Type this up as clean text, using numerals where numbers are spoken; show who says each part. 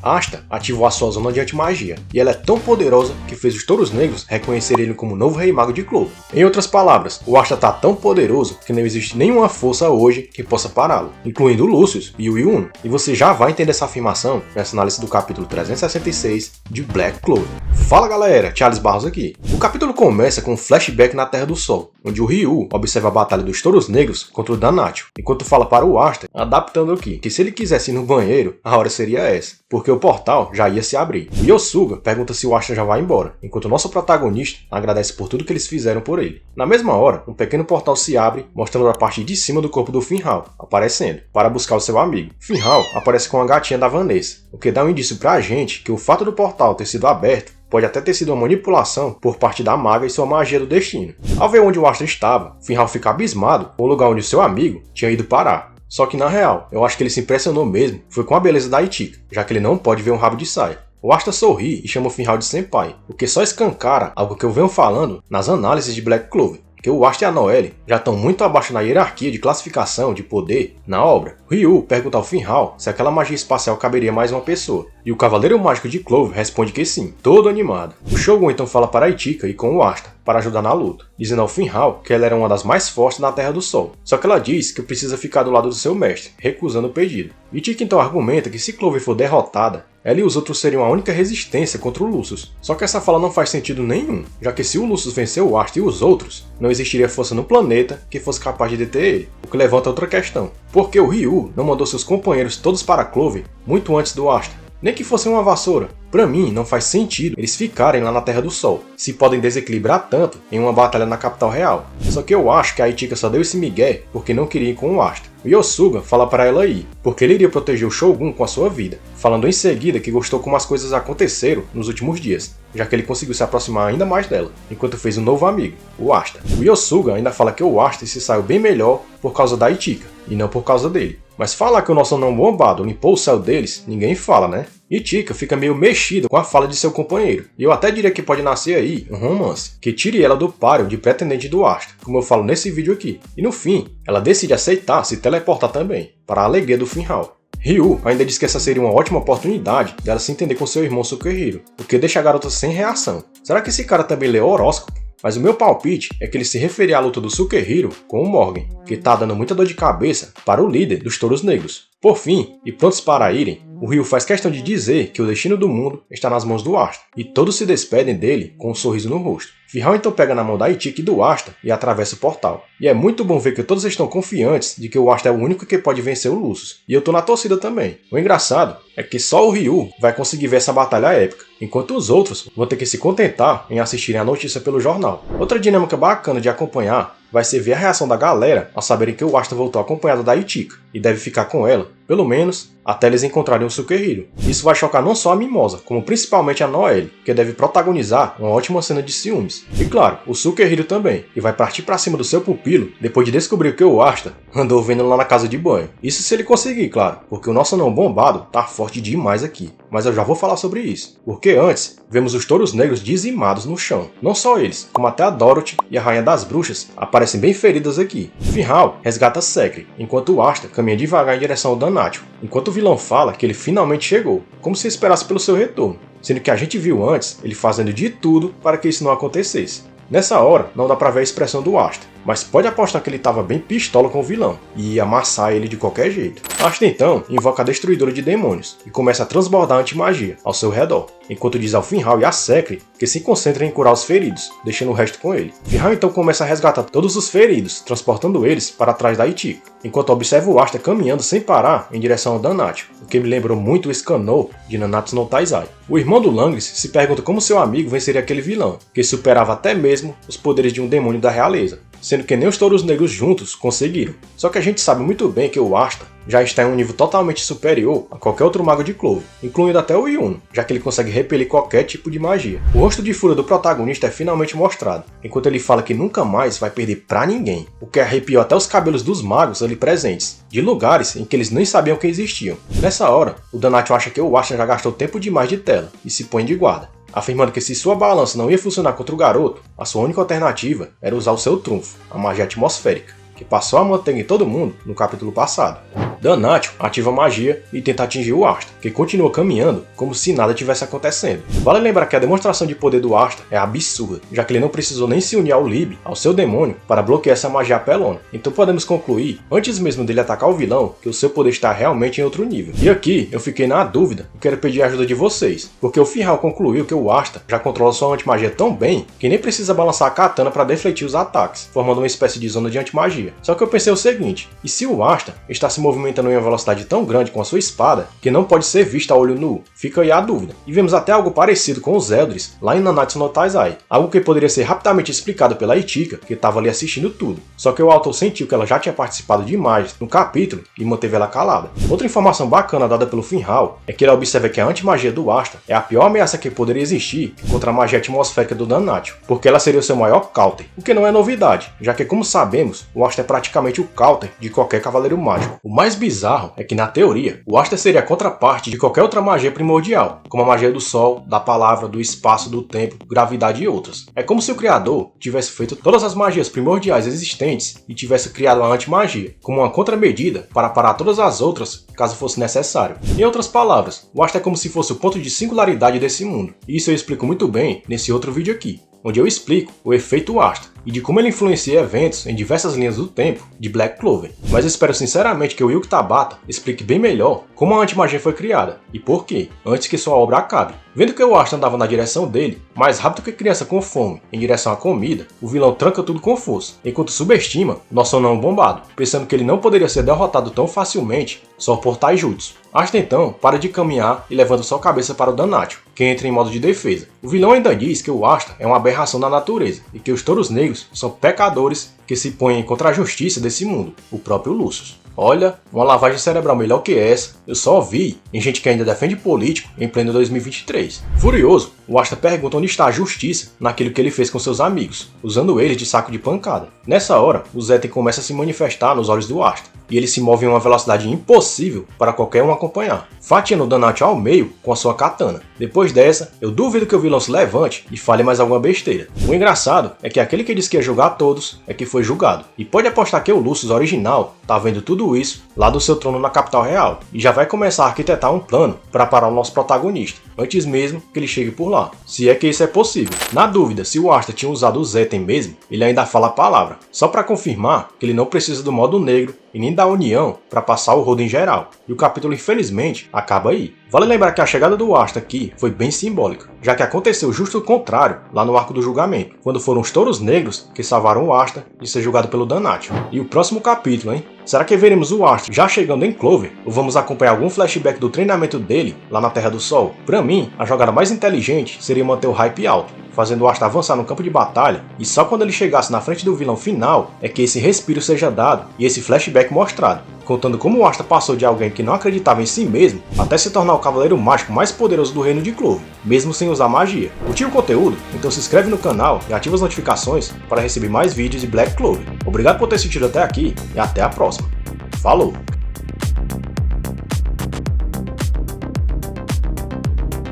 Speaker 1: Asta ativou a sua zona de antimagia, e ela é tão poderosa que fez os Touros Negros reconhecerem ele como o novo Rei Mago de Clover. Em outras palavras, o Asta tá tão poderoso que não existe nenhuma força hoje que possa pará-lo, incluindo o Lucius e o Yuno. E você já vai entender essa afirmação nessa análise do capítulo 366 de Black Clover. Fala galera, Charles Barros aqui. O capítulo começa com um flashback na Terra do Sol, onde o Ryu observa a batalha dos Touros Negros contra o Danatio, enquanto fala para o Asta, adaptando aqui, que se ele quisesse ir no banheiro, a hora seria essa, porque o portal já ia se abrir. O Yosuga pergunta se o Asta já vai embora, enquanto o nosso protagonista agradece por tudo que eles fizeram por ele. Na mesma hora, um pequeno portal se abre, mostrando a parte de cima do corpo do Finral, aparecendo, para buscar o seu amigo. Finral aparece com a gatinha da Vanessa, o que dá um indício pra gente que o fato do portal ter sido aberto pode até ter sido uma manipulação por parte da maga e sua magia do destino. Ao ver onde o Asta estava, Finral fica abismado com o lugar onde o seu amigo tinha ido parar. Só que na real, eu acho que ele se impressionou mesmo foi com a beleza da Itika, já que ele não pode ver um rabo de saia. O Asta sorri e chama o Finral de Senpai, o que só escancara algo que eu venho falando nas análises de Black Clover, que o Asta e a Noelle já estão muito abaixo na hierarquia de classificação de poder na obra. Ryu pergunta ao Finral se aquela magia espacial caberia mais uma pessoa, e o Cavaleiro Mágico de Clover responde que sim, todo animado. O Shogun então fala para a Itika ir com o Asta para ajudar na luta, dizendo ao Finral que ela era uma das mais fortes na Terra do Sol, só que ela diz que precisa ficar do lado do seu mestre, recusando o pedido. Itika então argumenta que se Clover for derrotada, ela e os outros seriam a única resistência contra o Lucius. Só que essa fala não faz sentido nenhum, já que se o Lucius vencer o Asta e os outros, não existiria força no planeta que fosse capaz de deter ele, o que levanta outra questão. Por que o Ryu não mandou seus companheiros todos para Clover muito antes do Asta? Nem que fosse uma vassoura. Pra mim, não faz sentido eles ficarem lá na Terra do Sol, se podem desequilibrar tanto em uma batalha na capital real. Só que eu acho que a Itika só deu esse migué porque não queria ir com o Asta. O Yosuga fala para ela ir, porque ele iria proteger o Shogun com a sua vida, falando em seguida que gostou como as coisas aconteceram nos últimos dias, já que ele conseguiu se aproximar ainda mais dela, enquanto fez um novo amigo, o Asta. O Yosuga ainda fala que o Asta se saiu bem melhor por causa da Itika, e não por causa dele. Mas falar que o nosso anão bombado limpou o céu deles, ninguém fala, né? Itika fica meio mexida com a fala de seu companheiro, e eu até diria que pode nascer aí um romance, que tire ela do páreo de pretendente do Asta, como eu falo nesse vídeo aqui. E no fim, ela decide aceitar se teleportar também, para a alegria do Finral. Ryu ainda diz que essa seria uma ótima oportunidade dela se entender com seu irmão Sukehiro, o que deixa a garota sem reação. Será que esse cara também lê horóscopo? Mas o meu palpite é que ele se referia à luta do Sukehiro com o Morgan, que tá dando muita dor de cabeça para o líder dos Touros Negros. Por fim, e prontos para irem, o Ryu faz questão de dizer que o destino do mundo está nas mãos do Asta, e todos se despedem dele com um sorriso no rosto. Finral então pega na mão da Itika e do Asta e atravessa o portal. E é muito bom ver que todos estão confiantes de que o Asta é o único que pode vencer o Lucius, e eu tô na torcida também. O engraçado é que só o Ryu vai conseguir ver essa batalha épica, enquanto os outros vão ter que se contentar em assistirem a notícia pelo jornal. Outra dinâmica bacana de acompanhar vai ser ver a reação da galera ao saberem que o Asta voltou acompanhado da Itika e deve ficar com ela, pelo menos até eles encontrarem o Sukehiro. Isso vai chocar não só a Mimosa, como principalmente a Noelle, que deve protagonizar uma ótima cena de ciúmes. E claro, o Sukehiro também, que vai partir pra cima do seu pupilo depois de descobrir que o Asta andou vendo lá na casa de banho. Isso se ele conseguir, claro, porque o nosso anão bombado tá forte demais aqui. Mas eu já vou falar sobre isso, porque antes vemos os Touros Negros dizimados no chão. Não só eles, como até a Dorothy e a Rainha das Bruxas aparecem bem feridas aqui. Finral resgata Sekri, enquanto o Asta caminha devagar em direção ao Danatio, enquanto o vilão fala que ele finalmente chegou, como se esperasse pelo seu retorno, sendo que a gente viu antes ele fazendo de tudo para que isso não acontecesse. Nessa hora, não dá pra ver a expressão do Asta, mas pode apostar que ele tava bem pistola com o vilão, e ia amassar ele de qualquer jeito. Asta então invoca a Destruidora de Demônios, e começa a transbordar antimagia ao seu redor, enquanto diz ao Finral e a Sekri que se concentrem em curar os feridos, deixando o resto com ele. Finral então começa a resgatar todos os feridos, transportando eles para trás da Itika, enquanto observa o Asta caminhando sem parar em direção ao Danatio, o que me lembrou muito o Scannou de Nanatsu no Taizai. O irmão do Langris se pergunta como seu amigo venceria aquele vilão, que superava até mesmo os poderes de um demônio da realeza, sendo que nem os Touros Negros juntos conseguiram. Só que a gente sabe muito bem que o Asta já está em um nível totalmente superior a qualquer outro mago de Clover, incluindo até o Yuno, já que ele consegue repelir qualquer tipo de magia. O rosto de fúria do protagonista é finalmente mostrado, enquanto ele fala que nunca mais vai perder pra ninguém, o que arrepiou até os cabelos dos magos ali presentes, de lugares em que eles nem sabiam que existiam. Nessa hora, o Danatio acha que o Asta já gastou tempo demais de tela e se põe de guarda, afirmando que se sua balança não ia funcionar contra o garoto, a sua única alternativa era usar o seu trunfo, a magia atmosférica, que passou a manteiga em todo mundo no capítulo passado. Danátio ativa a magia e tenta atingir o Asta, que continua caminhando como se nada tivesse acontecendo. Vale lembrar que a demonstração de poder do Asta é absurda, já que ele não precisou nem se unir ao Lib, ao seu demônio, para bloquear essa magia apelona. Então podemos concluir, antes mesmo dele atacar o vilão, que o seu poder está realmente em outro nível. E aqui eu fiquei na dúvida e quero pedir a ajuda de vocês, porque o Finral concluiu que o Asta já controla sua antimagia tão bem que nem precisa balançar a katana para defletir os ataques, formando uma espécie de zona de antimagia. Só que eu pensei o seguinte, e se o Asta está se movimentando em uma velocidade tão grande com a sua espada que não pode ser vista a olho nu? Fica aí a dúvida. E vemos até algo parecido com os Eldris lá em Nanatsu no Taizai, algo que poderia ser rapidamente explicado pela Ichika, que estava ali assistindo tudo. Só que o autor sentiu que ela já tinha participado demais no capítulo e manteve ela calada. Outra informação bacana dada pelo Finral é que ele observa que a antimagia do Asta é a pior ameaça que poderia existir contra a magia atmosférica do Danátio, porque ela seria o seu maior counter, o que não é novidade, já que, como sabemos, o Asta é praticamente o counter de qualquer cavaleiro mágico. O mais bizarro é que, na teoria, o Asta seria a contraparte de qualquer outra magia primordial, como a magia do sol, da palavra, do espaço, do tempo, gravidade e outras. É como se o criador tivesse feito todas as magias primordiais existentes e tivesse criado a antimagia, como uma contramedida para parar todas as outras caso fosse necessário. Em outras palavras, o Asta é como se fosse o ponto de singularidade desse mundo, e isso eu explico muito bem nesse outro vídeo aqui, onde eu explico o efeito Asta e de como ele influencia eventos em diversas linhas do tempo de Black Clover. Mas eu espero sinceramente que o Yuki Tabata explique bem melhor como a antimagia foi criada e por quê, antes que sua obra acabe. Vendo que o Asta andava na direção dele, mais rápido que criança com fome, em direção à comida, o vilão tranca tudo com força, enquanto subestima nosso anão bombado, pensando que ele não poderia ser derrotado tão facilmente só por taijutsu. Asta então para de caminhar e levando sua cabeça para o Danátio, que entra em modo de defesa. O vilão ainda diz que o Asta é uma aberração da natureza e que os touros negros são pecadores que se põem contra a justiça desse mundo, o próprio Lucius. Olha, uma lavagem cerebral melhor que essa eu só vi em gente que ainda defende político em pleno 2023. Furioso, o Asta pergunta onde está a justiça naquilo que ele fez com seus amigos, usando eles de saco de pancada. Nessa hora, o Zeten começa a se manifestar nos olhos do Asta, e ele se move em uma velocidade impossível para qualquer um acompanhar, fatiando o Danátio ao meio com a sua katana. Depois dessa, eu duvido que o vilão se levante e fale mais alguma besteira. O engraçado é que aquele que disse que ia julgar todos é que foi julgado, e pode apostar que o Lucius original tá vendo tudo isso lá do seu trono na capital real, e já vai começar a arquitetar um plano para parar o nosso protagonista, antes mesmo que ele chegue por lá, se é que isso é possível. Na dúvida se o Asta tinha usado o Zeten mesmo, ele ainda fala a palavra, só para confirmar que ele não precisa do modo negro e nem da união para passar o rodo em geral, e o capítulo infelizmente acaba aí. Vale lembrar que a chegada do Asta aqui foi bem simbólica, já que aconteceu justo o contrário lá no arco do julgamento, quando foram os touros negros que salvaram o Asta de ser julgado pelo Danátio. E o próximo capítulo, hein? Será que veremos o Asta já chegando em Clover? Ou vamos acompanhar algum flashback do treinamento dele lá na Terra do Sol? Pra mim, a jogada mais inteligente seria manter o hype alto, fazendo o Asta avançar no campo de batalha, e só quando ele chegasse na frente do vilão final é que esse respiro seja dado e esse flashback mostrado, contando como o Asta passou de alguém que não acreditava em si mesmo até se tornar o cavaleiro mágico mais poderoso do reino de Clover, mesmo sem usar magia. Curtiu o conteúdo? Então se inscreve no canal e ativa as notificações para receber mais vídeos de Black Clover. Obrigado por ter assistido até aqui e até a próxima. Falou!